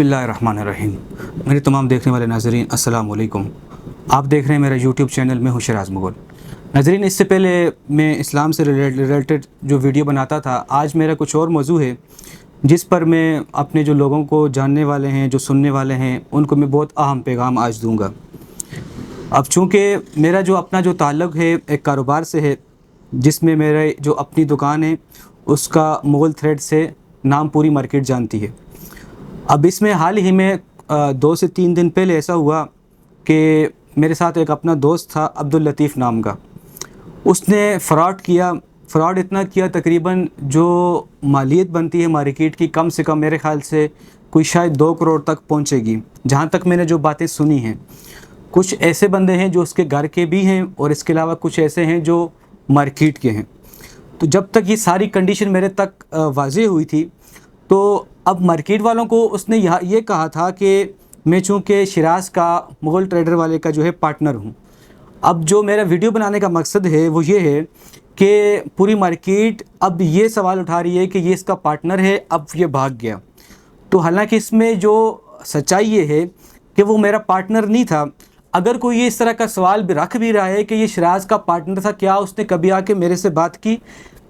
बिस्मिल्लाहिर्रहमानिर्रहीम। मेरे तमाम देखने वाले नाज़रीन अस्सलाम वालेकुम। आप देख रहे हैं मेरा यूट्यूब चैनल में हूँ शराज मुगल। नाज़रीन, इससे पहले मैं इस्लाम से रिलेटेड जो वीडियो बनाता था, आज मेरा कुछ और मौजू है जिस पर मैं अपने जो लोगों को जानने वाले हैं, जो सुनने वाले हैं, उनको मैं बहुत अहम पैगाम आज दूँगा। अब चूँकि मेरा जो अपना जो ताल्लुक़ है एक कारोबार से है, जिसमें मेरे जो अपनी दुकान है उसका मुग़ल थ्रेड से नाम पूरी मार्केट जानती है। अब इसमें हाल ही में 2 से 3 दिन पहले ऐसा हुआ कि मेरे साथ एक अपना दोस्त था अब्दुल लतीफ़ नाम का। उसने फ़्रॉड किया। फ़्रॉड इतना किया, तकरीबन जो मालियत बनती है मार्केट की कम से कम मेरे ख़्याल से कोई शायद 2 करोड़ तक पहुंचेगी, जहां तक मैंने जो बातें सुनी हैं। कुछ ऐसे बंदे हैं जो उसके घर के भी हैं और इसके अलावा कुछ ऐसे हैं जो मार्केट के हैं। तो जब तक ये सारी कंडीशन मेरे तक वाज़ेह हुई थी, तो अब मार्केट वालों को उसने ये कहा था कि मैं चूँकि शिराज का मुग़ल ट्रेडर वाले का जो है पार्टनर हूँ। अब जो मेरा वीडियो बनाने का मकसद है वो ये है कि पूरी मार्केट अब ये सवाल उठा रही है कि ये इसका पार्टनर है, अब ये भाग गया। तो हालांकि इसमें जो सच्चाई ये है कि वो मेरा पार्टनर नहीं था। अगर कोई ये इस तरह का सवाल भी रख भी रहा है कि ये शिराज का पार्टनर था, क्या उसने कभी आके मेरे से बात की?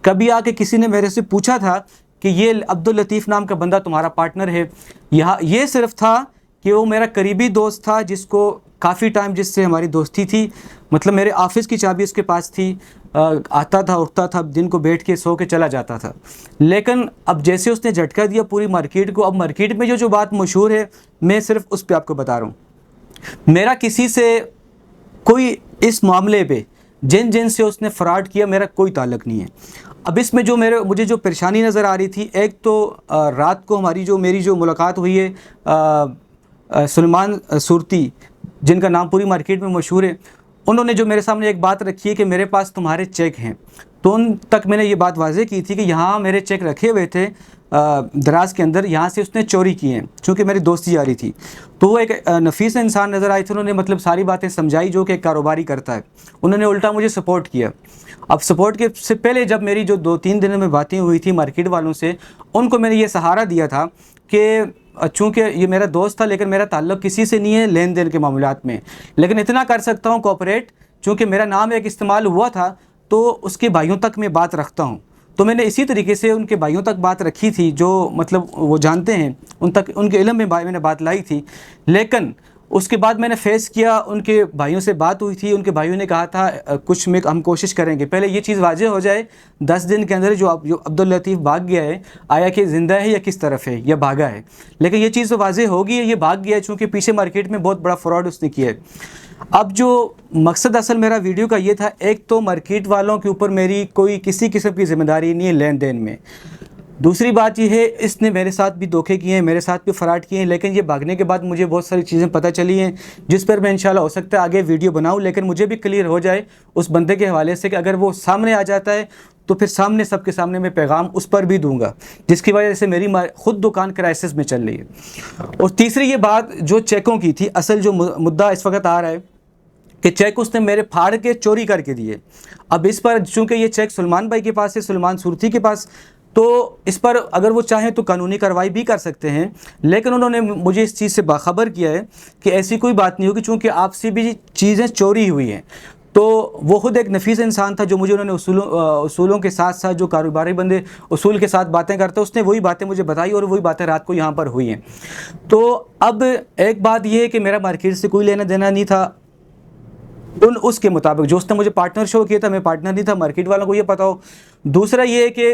कभी आके किसी ने मेरे से पूछा था कि ये अब्दुल लतीफ़ नाम का बंदा तुम्हारा पार्टनर है? यहाँ ये सिर्फ था कि वो मेरा करीबी दोस्त था, जिसको काफ़ी टाइम जिससे हमारी दोस्ती थी, मतलब मेरे ऑफ़िस की चाबी उसके पास थी। आता था, उठता था, दिन को बैठ के सो के चला जाता था। लेकिन अब जैसे उसने झटका दिया पूरी मार्केट को, अब मार्केट में जो बात मशहूर है, मैं सिर्फ उस पर आपको बता रहा हूँ। मेरा किसी से कोई इस मामले पे जिन से उसने फ़्रॉड किया, मेरा कोई ताल्लुक़ नहीं है। अब इसमें जो मुझे जो परेशानी नज़र आ रही थी, एक तो रात को मेरी जो मुलाकात हुई है सुलेमान सूरती, जिनका नाम पूरी मार्केट में मशहूर है, उन्होंने जो मेरे सामने एक बात रखी है कि मेरे पास तुम्हारे चेक हैं। तो उन तक मैंने ये बात वाज़ेह की थी कि यहाँ मेरे चेक रखे हुए थे दराज के अंदर, यहाँ से उसने चोरी किए हैं, चूँकि मेरी दोस्ती जारी थी। तो वो एक नफीस इंसान नज़र आए थे। उन्होंने मतलब सारी बातें समझाई जो कि एक कारोबारी करता है। उन्होंने उल्टा मुझे सपोर्ट किया। अब सपोर्ट के से पहले जब मेरी जो 2-3 दिन में बातें हुई थी मार्केट वालों से, उनको मैंने ये सहारा दिया था कि चूँकि ये मेरा दोस्त था, लेकिन मेरा ताल्लुक़ किसी से नहीं है लेन देन के मामलात में, लेकिन इतना कर सकता हूँ कोऑपरेट, चूँकि मेरा नाम एक इस्तेमाल हुआ था तो उसके भाइयों तक मैं बात रखता हूँ। तो मैंने इसी तरीके से उनके भाइयों तक बात रखी थी, जो मतलब वो जानते हैं, उन तक उनके इल्म में मैंने बात लाई थी। लेकिन उसके बाद मैंने फेस किया, उनके भाइयों से बात हुई थी, उनके भाइयों ने कहा था कुछ में हम कोशिश करेंगे। पहले ये चीज़ वाज़ेह हो जाए 10 दिन के अंदर जो अब्दुल लतीफ़ भाग गया है, आया कि ज़िंदा है या किस तरफ है या भागा है। लेकिन ये चीज़ तो वाज़ेह होगी है, ये भाग गया है, चूँकि पीछे मार्केट में बहुत बड़ा फ्रॉड उसने किया है। अब जो मकसद असल मेरा वीडियो का ये था, एक तो मार्केट वालों के ऊपर मेरी कोई किसी किस्म की ज़िम्मेदारी नहीं है लेन देन में। दूसरी बात ये है, इसने मेरे साथ भी धोखे किए हैं, मेरे साथ भी फ़्रॉड किए हैं, लेकिन ये भागने के बाद मुझे बहुत सारी चीज़ें पता चली हैं, जिस पर मैं इंशाल्लाह हो सकता है आगे वीडियो बनाऊं, लेकिन मुझे भी क्लियर हो जाए उस बंदे के हवाले से कि अगर वो सामने आ जाता है तो फिर सबके सामने मैं पैगाम उस पर भी दूंगा, जिसकी वजह से मेरी खुद दुकान क्राइसिस में चल रही है। और तीसरी ये बात जो चेकों की थी, असल जो मुद्दा इस वक्त आ रहा है कि चेक उसने मेरे फाड़ के चोरी करके दिए। अब इस पर चूँकि ये चेक सुलेमान भाई के पास है, सुलेमान सूरती के पास, तो इस पर अगर वो चाहें तो कानूनी कार्रवाई भी कर सकते हैं। लेकिन उन्होंने मुझे इस चीज़ से बाखबर किया है कि ऐसी कोई बात नहीं होगी, चूँकि आपसे भी चीज़ें चोरी हुई हैं। तो वो खुद एक नफीस इंसान था, जो मुझे उन्होंने उसूलों के साथ साथ जो कारोबारी बंदे उसूल के साथ बातें करते, उसने वही बातें मुझे बताई और वही बातें रात को यहाँ पर हुई हैं। तो अब एक बात ये है कि मेरा मार्केट से कोई लेना देना नहीं था। उसके मुताबिक जो उसने मुझे पार्टनर शो किया था, मैं पार्टनर नहीं था, मार्केट वालों को ये पता हो। दूसरा ये है कि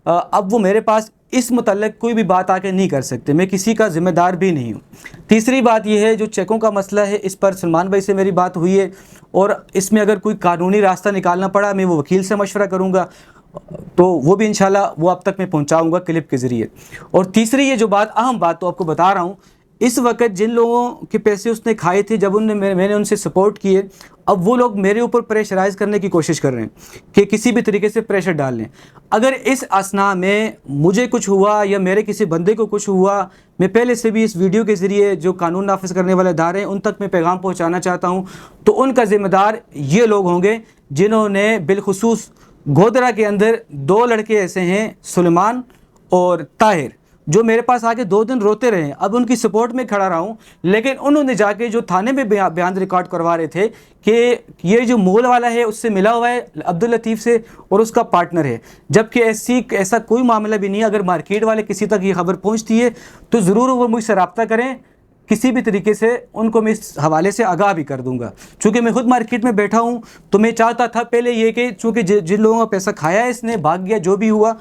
अब वो मेरे पास इस मुतल्लिक़ कोई भी बात आके नहीं कर सकते, मैं किसी का ज़िम्मेदार भी नहीं हूँ। तीसरी बात यह है, जो चेकों का मसला है, इस पर सलमान भाई से मेरी बात हुई है और इसमें अगर कोई कानूनी रास्ता निकालना पड़ा, मैं वो वकील से मशवरा करूँगा, तो वो भी इंशाल्लाह वो अब तक मैं पहुँचाऊँगा क्लिप के ज़रिए। और तीसरी ये जो बात, अहम बात तो आपको बता रहा हूँ, इस वक्त जिन लोगों के पैसे उसने खाए थे, जब मैंने उनसे सपोर्ट किए, अब वो लोग मेरे ऊपर प्रेशराइज़ करने की कोशिश कर रहे हैं कि किसी भी तरीके से प्रेशर डाल लें। अगर इस असना में मुझे कुछ हुआ या मेरे किसी बंदे को कुछ हुआ, मैं पहले से भी इस वीडियो के ज़रिए जो कानून नाफिज करने वाले इदारे हैं उन तक मैं पैगाम पहुँचाना चाहता हूँ। तो उनका ज़िम्मेदार ये लोग होंगे जिन्होंने बिलखुसूस गोधरा के अंदर 2 लड़के ऐसे हैं, सुलेमान और ताहिर, جو میرے پاس آ کے 2 دن روتے رہے، اب ان کی سپورٹ میں کھڑا رہا ہوں، لیکن انہوں نے جا کے جو تھانے میں بیان ریکارڈ کروا رہے تھے کہ یہ جو مول والا ہے اس سے ملا ہوا ہے عبداللطیف سے اور اس کا پارٹنر ہے، جبکہ ایسا کوئی معاملہ بھی نہیں ہے۔ اگر مارکیٹ والے کسی تک یہ خبر پہنچتی ہے تو ضرور وہ مجھ سے رابطہ کریں، کسی بھی طریقے سے ان کو میں اس حوالے سے آگاہ بھی کر دوں گا۔ چونکہ میں خود مارکیٹ میں بیٹھا ہوں تو میں چاہتا تھا پہلے یہ کہ چونکہ جن لوگوں کا پیسہ کھایا ہے اس نے، بھاگ گیا جو بھی ہوا،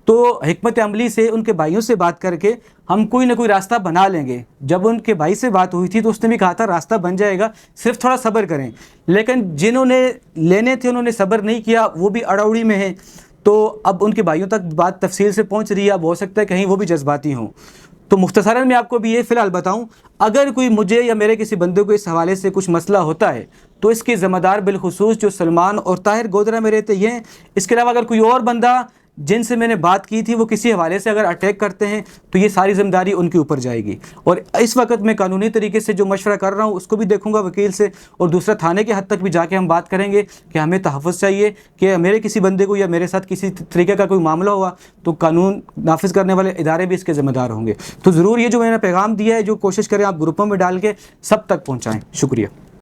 تو حکمت عملی سے ان کے بھائیوں سے بات کر کے ہم کوئی نہ کوئی راستہ بنا لیں گے۔ جب ان کے بھائی سے بات ہوئی تھی تو اس نے بھی کہا تھا راستہ بن جائے گا، صرف تھوڑا صبر کریں، لیکن جنہوں نے لینے تھے انہوں نے صبر نہیں کیا، وہ بھی اڑاؤڑی میں ہیں۔ تو اب ان کے بھائیوں تک بات تفصیل سے پہنچ رہی ہے، اب ہو سکتا ہے کہیں وہ بھی جذباتی ہوں۔ تو مختصراً میں آپ کو بھی یہ فی الحال بتاؤں، اگر کوئی مجھے یا میرے کسی بندے کو اس حوالے سے کچھ مسئلہ ہوتا ہے تو اس کے ذمہ دار بالخصوص جو سلمان اور طاہر گودرہ میں رہتے یہ ہیں۔ اس کے علاوہ اگر کوئی اور بندہ جن سے میں نے بات کی تھی وہ کسی حوالے سے اگر اٹیک کرتے ہیں تو یہ ساری ذمہ داری ان کے اوپر جائے گی۔ اور اس وقت میں قانونی طریقے سے جو مشورہ کر رہا ہوں اس کو بھی دیکھوں گا وکیل سے، اور دوسرا تھانے کے حد تک بھی جا کے ہم بات کریں گے کہ ہمیں تحفظ چاہیے کہ میرے کسی بندے کو یا میرے ساتھ کسی طریقے کا کوئی معاملہ ہوا تو قانون نافذ کرنے والے ادارے بھی اس کے ذمہ دار ہوں گے۔ تو ضرور یہ جو میں نے پیغام دیا ہے جو کوشش کریں آپ گروپوں میں ڈال کے سب تک پہنچائیں۔ شکریہ۔